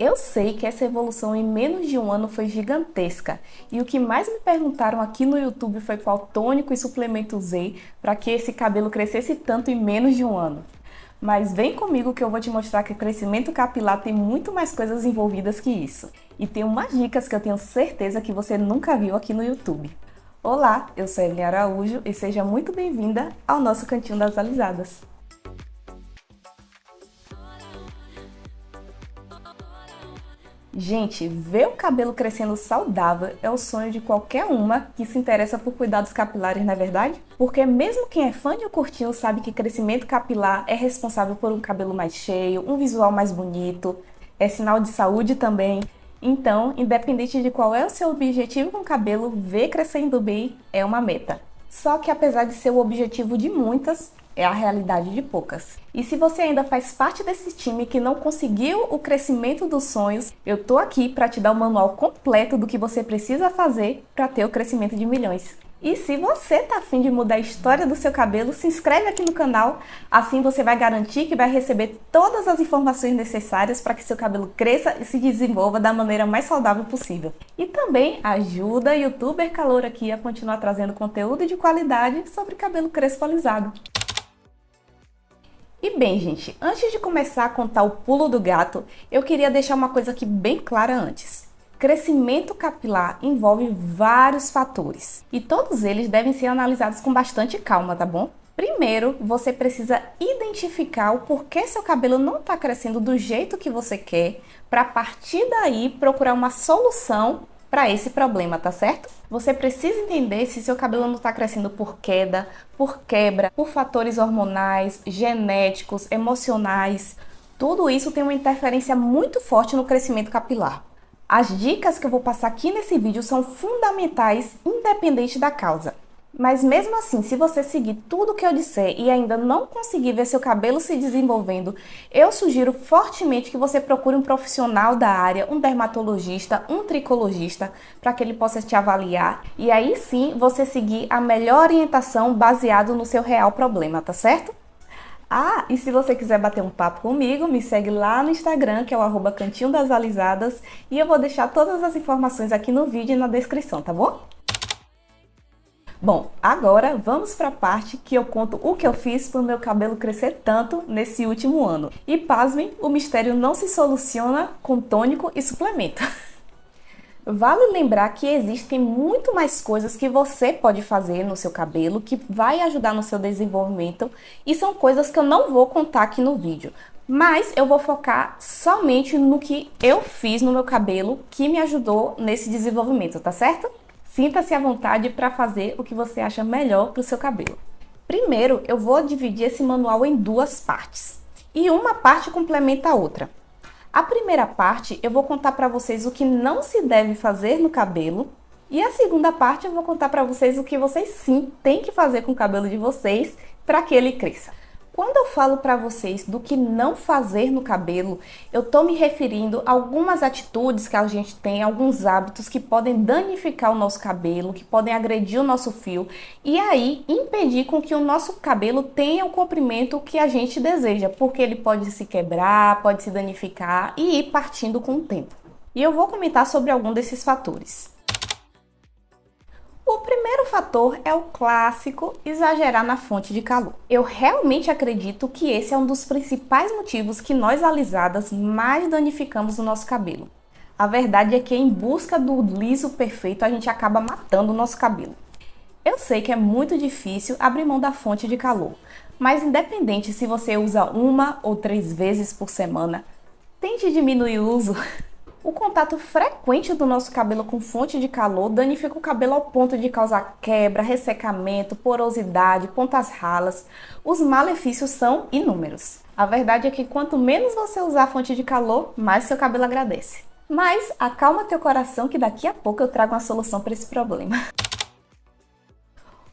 Eu sei que essa evolução em menos de um ano foi gigantesca e o que mais me perguntaram aqui no YouTube foi qual tônico e suplemento usei para que esse cabelo crescesse tanto em menos de um ano. Mas vem comigo que eu vou te mostrar que o crescimento capilar tem muito mais coisas envolvidas que isso. E tem umas dicas que eu tenho certeza que você nunca viu aqui no YouTube. Olá, eu sou Evelyn Araújo e seja muito bem-vinda ao nosso Cantinho das Alisadas. Gente, ver o cabelo crescendo saudável é o sonho de qualquer uma que se interessa por cuidados capilares, não é verdade? Porque mesmo quem é fã de um curtinho sabe que crescimento capilar é responsável por um cabelo mais cheio, um visual mais bonito, é sinal de saúde também. Então, independente de qual é o seu objetivo com o cabelo, ver crescendo bem é uma meta. Só que apesar de ser o objetivo de muitas, é a realidade de poucas. E se você ainda faz parte desse time que não conseguiu o crescimento dos sonhos, eu tô aqui para te dar o manual completo do que você precisa fazer para ter o crescimento de milhões. E se você tá afim de mudar a história do seu cabelo, se inscreve aqui no canal, assim você vai garantir que vai receber todas as informações necessárias para que seu cabelo cresça e se desenvolva da maneira mais saudável possível. E também ajuda a youtuber Calouro aqui a continuar trazendo conteúdo de qualidade sobre cabelo crespo alisado. E bem, gente, antes de começar a contar o pulo do gato, eu queria deixar uma coisa aqui bem clara antes. Crescimento capilar envolve vários fatores e todos eles devem ser analisados com bastante calma, tá bom? Primeiro, você precisa identificar o porquê seu cabelo não está crescendo do jeito que você quer, para a partir daí procurar uma solução para esse problema, tá certo? Você precisa entender se seu cabelo não está crescendo por queda, por quebra, por fatores hormonais, genéticos, emocionais. Tudo isso tem uma interferência muito forte no crescimento capilar. As dicas que eu vou passar aqui nesse vídeo são fundamentais, independente da causa. Mas mesmo assim, se você seguir tudo o que eu disser e ainda não conseguir ver seu cabelo se desenvolvendo, eu sugiro fortemente que você procure um profissional da área, um dermatologista, um tricologista, para que ele possa te avaliar e aí sim você seguir a melhor orientação baseado no seu real problema, tá certo? Ah, e se você quiser bater um papo comigo, me segue lá no Instagram, que é o @cantinho das alisadas, e eu vou deixar todas as informações aqui no vídeo e na descrição, tá bom? Bom, agora vamos para a parte que eu conto o que eu fiz para o meu cabelo crescer tanto nesse último ano. E pasmem, o mistério não se soluciona com tônico e suplemento. Vale lembrar que existem muito mais coisas que você pode fazer no seu cabelo que vai ajudar no seu desenvolvimento e são coisas que eu não vou contar aqui no vídeo. Mas eu vou focar somente no que eu fiz no meu cabelo que me ajudou nesse desenvolvimento, tá certo? Sinta-se à vontade para fazer o que você acha melhor para o seu cabelo. Primeiro, eu vou dividir esse manual em duas partes e uma parte complementa a outra. A primeira parte eu vou contar para vocês o que não se deve fazer no cabelo e a segunda parte eu vou contar para vocês o que vocês sim têm que fazer com o cabelo de vocês para que ele cresça. Quando eu falo para vocês do que não fazer no cabelo, eu tô me referindo a algumas atitudes que a gente tem, alguns hábitos que podem danificar o nosso cabelo, que podem agredir o nosso fio e aí impedir com que o nosso cabelo tenha o comprimento que a gente deseja, porque ele pode se quebrar, pode se danificar e ir partindo com o tempo. E eu vou comentar sobre algum desses fatores. O primeiro fator é o clássico exagerar na fonte de calor. Eu realmente acredito que esse é um dos principais motivos que nós alisadas mais danificamos o nosso cabelo. A verdade é que em busca do liso perfeito a gente acaba matando o nosso cabelo. Eu sei que é muito difícil abrir mão da fonte de calor, mas independente se você usa 1 ou 3 vezes por semana, tente diminuir o uso. O contato frequente do nosso cabelo com fonte de calor danifica o cabelo ao ponto de causar quebra, ressecamento, porosidade, pontas ralas. Os malefícios são inúmeros. A verdade é que quanto menos você usar a fonte de calor, mais seu cabelo agradece. Mas acalma teu coração que daqui a pouco eu trago uma solução para esse problema.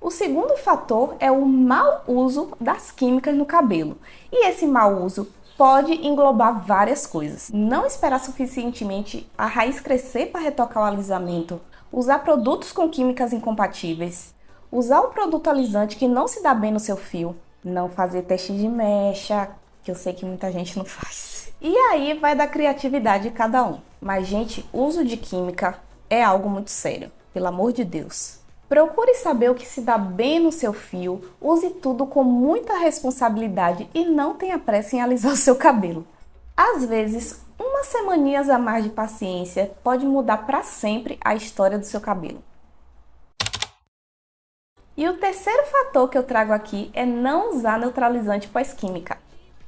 O segundo fator é o mau uso das químicas no cabelo. E esse mau uso pode englobar várias coisas. Não esperar suficientemente a raiz crescer para retocar o alisamento, usar produtos com químicas incompatíveis, usar um produto alisante que não se dá bem no seu fio, não fazer teste de mecha, que eu sei que muita gente não faz. E aí vai da criatividade de cada um. Mas, gente, uso de química é algo muito sério, pelo amor de Deus. Procure saber o que se dá bem no seu fio, use tudo com muita responsabilidade e não tenha pressa em alisar o seu cabelo. Às vezes, umas semaninhas a mais de paciência pode mudar para sempre a história do seu cabelo. E o terceiro fator que eu trago aqui é não usar neutralizante pós-química.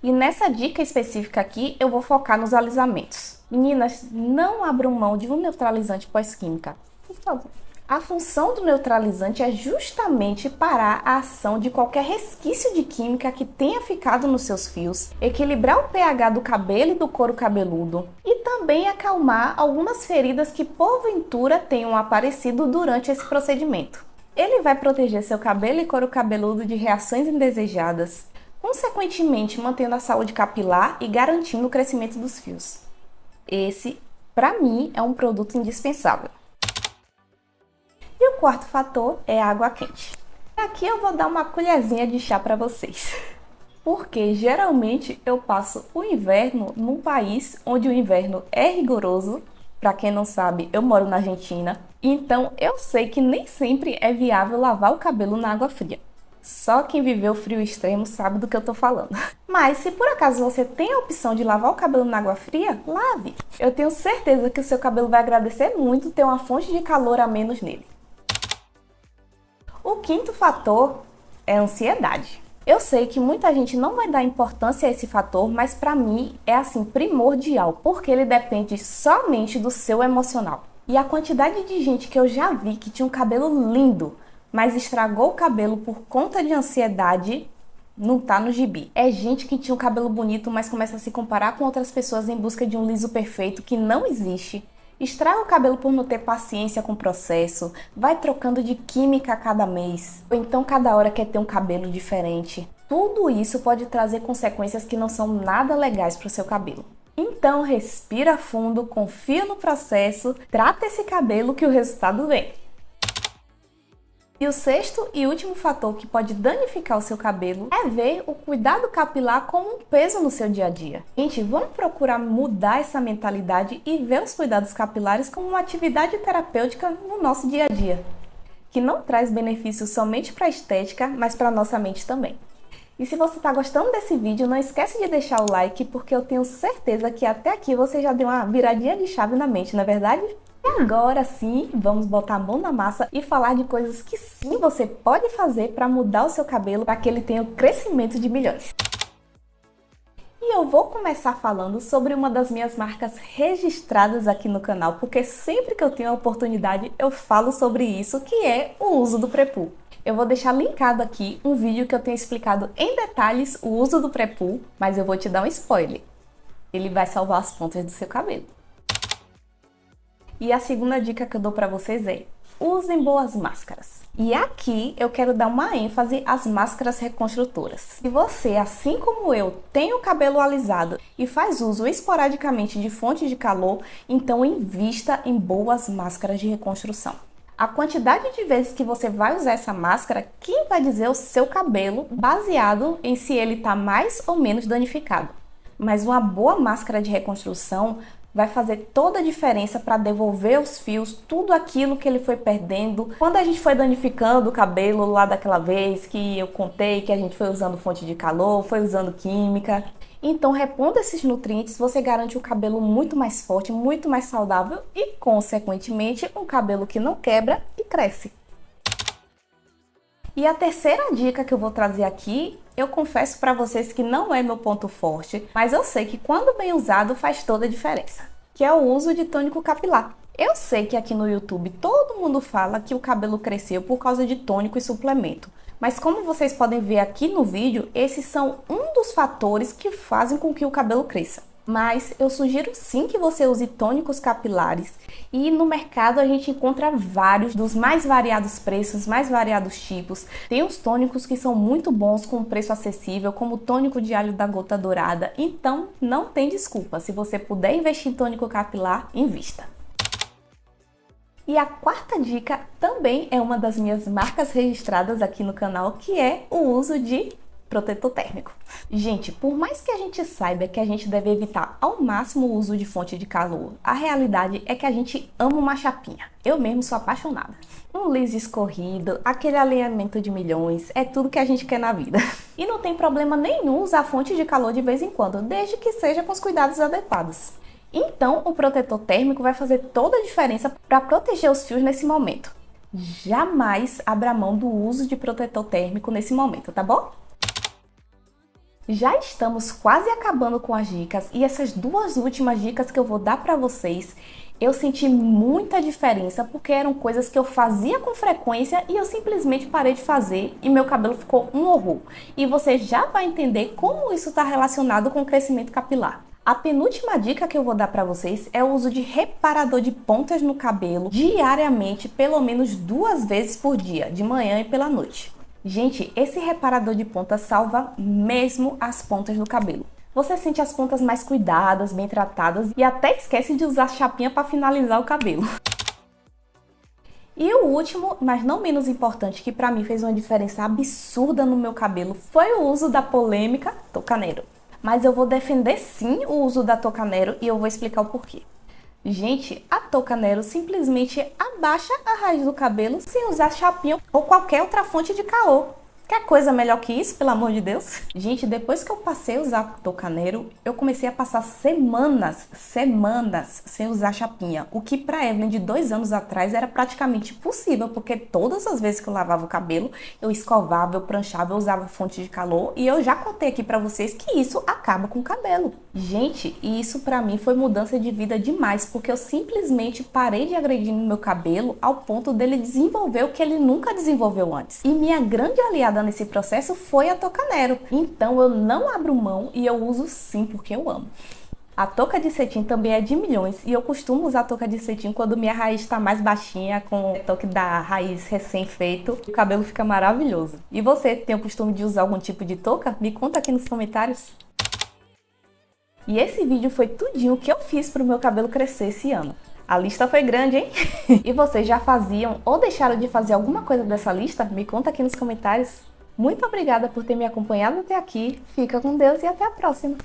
E nessa dica específica aqui, eu vou focar nos alisamentos. Meninas, não abram mão de um neutralizante pós-química, por favor. A função do neutralizante é justamente parar a ação de qualquer resquício de química que tenha ficado nos seus fios, equilibrar o pH do cabelo e do couro cabeludo e também acalmar algumas feridas que porventura tenham aparecido durante esse procedimento. Ele vai proteger seu cabelo e couro cabeludo de reações indesejadas, consequentemente mantendo a saúde capilar e garantindo o crescimento dos fios. Esse, para mim, é um produto indispensável. E o quarto fator é a água quente. Aqui eu vou dar uma colherzinha de chá para vocês. Porque geralmente eu passo o inverno num país onde o inverno é rigoroso. Para quem não sabe, eu moro na Argentina. Então eu sei que nem sempre é viável lavar o cabelo na água fria. Só quem viveu frio extremo sabe do que eu tô falando. Mas se por acaso você tem a opção de lavar o cabelo na água fria, lave. Eu tenho certeza que o seu cabelo vai agradecer muito ter uma fonte de calor a menos nele. O quinto fator é a ansiedade. Eu sei que muita gente não vai dar importância a esse fator, mas para mim é assim primordial, porque ele depende somente do seu emocional. E a quantidade de gente que eu já vi que tinha um cabelo lindo, mas estragou o cabelo por conta de ansiedade, não tá no gibi. É gente que tinha um cabelo bonito, mas começa a se comparar com outras pessoas em busca de um liso perfeito que não existe. Estraga o cabelo por não ter paciência com o processo, vai trocando de química a cada mês, ou então cada hora quer ter um cabelo diferente. Tudo isso pode trazer consequências que não são nada legais para o seu cabelo. Então respira fundo, confia no processo, trata esse cabelo que o resultado vem. E o sexto e último fator que pode danificar o seu cabelo é ver o cuidado capilar como um peso no seu dia a dia. Gente, vamos procurar mudar essa mentalidade e ver os cuidados capilares como uma atividade terapêutica no nosso dia a dia, que não traz benefícios somente para a estética, mas para a nossa mente também. E se você está gostando desse vídeo, não esquece de deixar o like, porque eu tenho certeza que até aqui você já deu uma viradinha de chave na mente, não é verdade? E agora sim, vamos botar a mão na massa e falar de coisas que sim você pode fazer para mudar o seu cabelo para que ele tenha o crescimento de milhões. E eu vou começar falando sobre uma das minhas marcas registradas aqui no canal, porque sempre que eu tenho a oportunidade eu falo sobre isso, que é o uso do Prepul. Eu vou deixar linkado aqui um vídeo que eu tenho explicado em detalhes o uso do Prepul, mas eu vou te dar um spoiler. Ele vai salvar as pontas do seu cabelo. E a segunda dica que eu dou para vocês é: usem boas máscaras. E aqui eu quero dar uma ênfase às máscaras reconstrutoras. Se você, assim como eu, tem o cabelo alisado e faz uso esporadicamente de fonte de calor, então invista em boas máscaras de reconstrução. A quantidade de vezes que você vai usar essa máscara, quem vai dizer o seu cabelo, baseado em se ele está mais ou menos danificado. Mas uma boa máscara de reconstrução vai fazer toda a diferença para devolver aos fios tudo aquilo que ele foi perdendo. Quando a gente foi danificando o cabelo lá daquela vez que eu contei que a gente foi usando fonte de calor, foi usando química. Então, repondo esses nutrientes, você garante um cabelo muito mais forte, muito mais saudável e, consequentemente, um cabelo que não quebra e cresce. E a terceira dica que eu vou trazer aqui, eu confesso para vocês que não é meu ponto forte, mas eu sei que quando bem usado faz toda a diferença, que é o uso de tônico capilar. Eu sei que aqui no YouTube todo mundo fala que o cabelo cresceu por causa de tônico e suplemento, mas como vocês podem ver aqui no vídeo, esses são um dos fatores que fazem com que o cabelo cresça. Mas eu sugiro sim que você use tônicos capilares e no mercado a gente encontra vários dos mais variados preços, mais variados tipos. Tem os tônicos que são muito bons com preço acessível, como o tônico de alho da gota dourada, então não tem desculpa. Se você puder investir em tônico capilar, invista. E a quarta dica também é uma das minhas marcas registradas aqui no canal, que é o uso de protetor térmico. Gente, por mais que a gente saiba que a gente deve evitar ao máximo o uso de fonte de calor, a realidade é que a gente ama uma chapinha. Eu mesmo sou apaixonada. Um liso escorrido, aquele alinhamento de milhões, é tudo que a gente quer na vida. E não tem problema nenhum usar fonte de calor de vez em quando, desde que seja com os cuidados adequados. Então, o protetor térmico vai fazer toda a diferença para proteger os fios nesse momento. Jamais abra mão do uso de protetor térmico nesse momento, tá bom? Já estamos quase acabando com as dicas e essas duas últimas dicas que eu vou dar para vocês, eu senti muita diferença porque eram coisas que eu fazia com frequência e eu simplesmente parei de fazer e meu cabelo ficou um horror. E você já vai entender como isso está relacionado com o crescimento capilar. A penúltima dica que eu vou dar para vocês é o uso de reparador de pontas no cabelo diariamente, pelo menos 2 vezes por dia, de manhã e pela noite. Gente, esse reparador de pontas salva mesmo as pontas do cabelo. Você sente as pontas mais cuidadas, bem tratadas e até esquece de usar chapinha para finalizar o cabelo. E o último, mas não menos importante, que para mim fez uma diferença absurda no meu cabelo, foi o uso da polêmica touca Nero. Mas eu vou defender sim o uso da touca Nero e eu vou explicar o porquê. Gente, a touca Nero simplesmente abaixa a raiz do cabelo sem usar chapinha ou qualquer outra fonte de calor. Quer coisa melhor que isso, pelo amor de Deus? Gente, depois que eu passei a usar a touca Nero, eu comecei a passar semanas sem usar chapinha. O que pra Evelyn de 2 anos atrás era praticamente impossível, porque todas as vezes que eu lavava o cabelo, eu escovava, eu pranchava, eu usava fonte de calor. E eu já contei aqui pra vocês que isso acaba com o cabelo. Gente, e isso pra mim foi mudança de vida demais, porque eu simplesmente parei de agredir no meu cabelo ao ponto dele desenvolver o que ele nunca desenvolveu antes. E minha grande aliada nesse processo foi a touca Nero. Então eu não abro mão e eu uso sim porque eu amo. A touca de cetim também é de milhões e eu costumo usar a touca de cetim quando minha raiz está mais baixinha, com o toque da raiz recém-feito. O cabelo fica maravilhoso. E você, tem o costume de usar algum tipo de touca? Me conta aqui nos comentários. E esse vídeo foi tudinho que eu fiz para o meu cabelo crescer esse ano. A lista foi grande, hein? E vocês já faziam ou deixaram de fazer alguma coisa dessa lista? Me conta aqui nos comentários. Muito obrigada por ter me acompanhado até aqui. Fica com Deus e até a próxima!